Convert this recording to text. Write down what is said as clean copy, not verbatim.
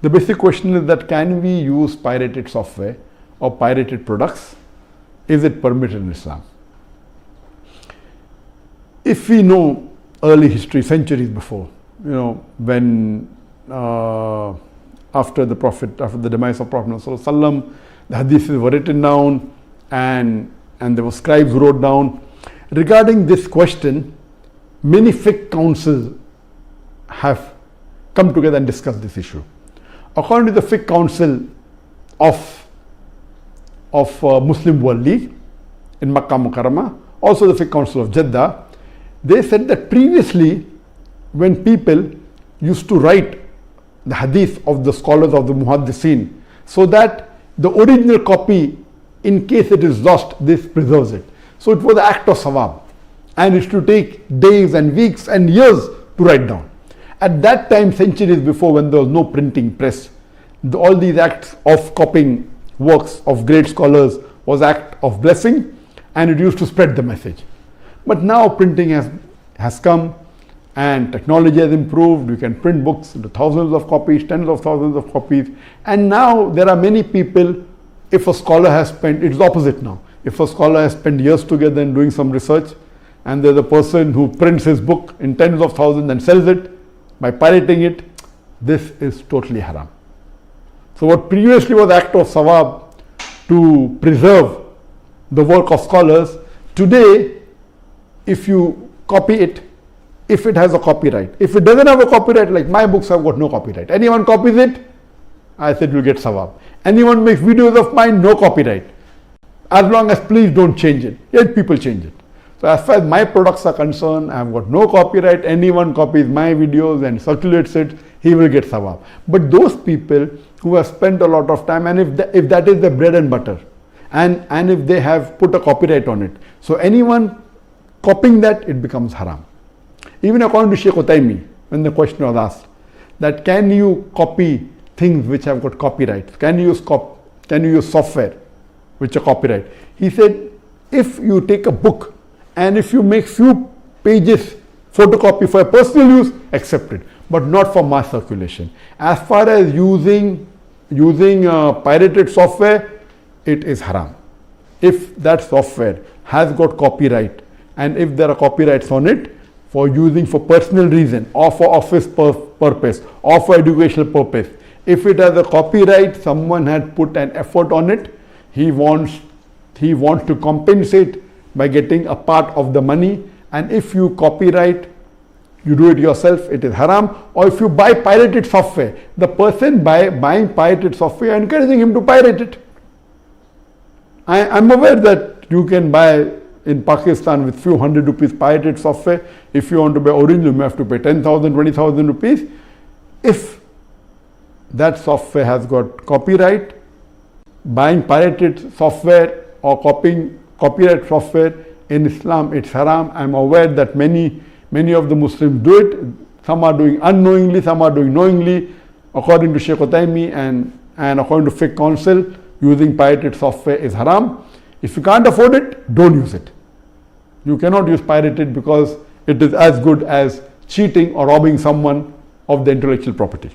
The basic question is that can we use pirated software or pirated products? Is it permitted in Islam? If we know early history, centuries before, when after the demise of Prophet ﷺ, the hadiths were written down and there were scribes who wrote down. Regarding this question, many fiqh councils have come together and discussed this issue. According to the fiqh council of Muslim World League in Makkah Mukarramah, also the fiqh council of Jeddah, they said that previously when people used to write the hadith of the scholars of the muhaddithin, so that the original copy, in case it is lost, this preserves it. So it was an act of sawab, and it used to take days and weeks and years to write down. At that time, centuries before, when there was no printing press, all these acts of copying works of great scholars was act of blessing, and it used to spread the message. But now printing has come and technology has improved. You can print books into thousands of copies, tens of thousands of copies. And now there are many people, if a scholar has spent, it's opposite now. If a scholar has spent years together in doing some research, and there's a person who prints his book in tens of thousands and sells it by pirating it, this is totally haram. So what previously was act of sawab to preserve the work of scholars, today if you copy it, if it has a copyright, if it doesn't have a copyright, like my books have got no copyright, anyone copies it, I said you'll get sawab. Anyone makes videos of mine, no copyright, as long as please don't change it. Yet people change it. So as far as my products are concerned, I have got no copyright. Anyone copies my videos and circulates it, he will get sawab. But those people who have spent a lot of time, and if that is the bread and butter, and if they have put a copyright on it, so anyone copying that, it becomes haram. Even according to Sheikh Uthaymeen, when the question was asked that can you copy things which have got copyright, can you use software which are copyright, he said if you take a book and if you make few pages photocopy for personal use, accept it, but not for mass circulation. As far as using pirated software, it is haram. If that software has got copyright, and if there are copyrights on it for using for personal reason or for office purpose or for educational purpose, if it has a copyright, someone had put an effort on it, he wants to compensate by getting a part of the money. And if you copyright, you do it yourself, it is haram. Or if you buy pirated software, the person buying pirated software, encouraging him to pirate it. I'm aware that you can buy in Pakistan with few hundred rupees pirated software. If you want to buy original, you have to pay 10,000, 20,000 rupees. If that software has got copyright, buying pirated software or copying copyright software in Islam, it's haram. I'm aware that many of the Muslims do it. Some are doing unknowingly, some are doing knowingly. According to Sheikh Uthaymeen and according to Fiqh Council, using pirated software is haram. If you can't afford it, don't use it. You cannot use pirated because it is as good as cheating or robbing someone of the intellectual property.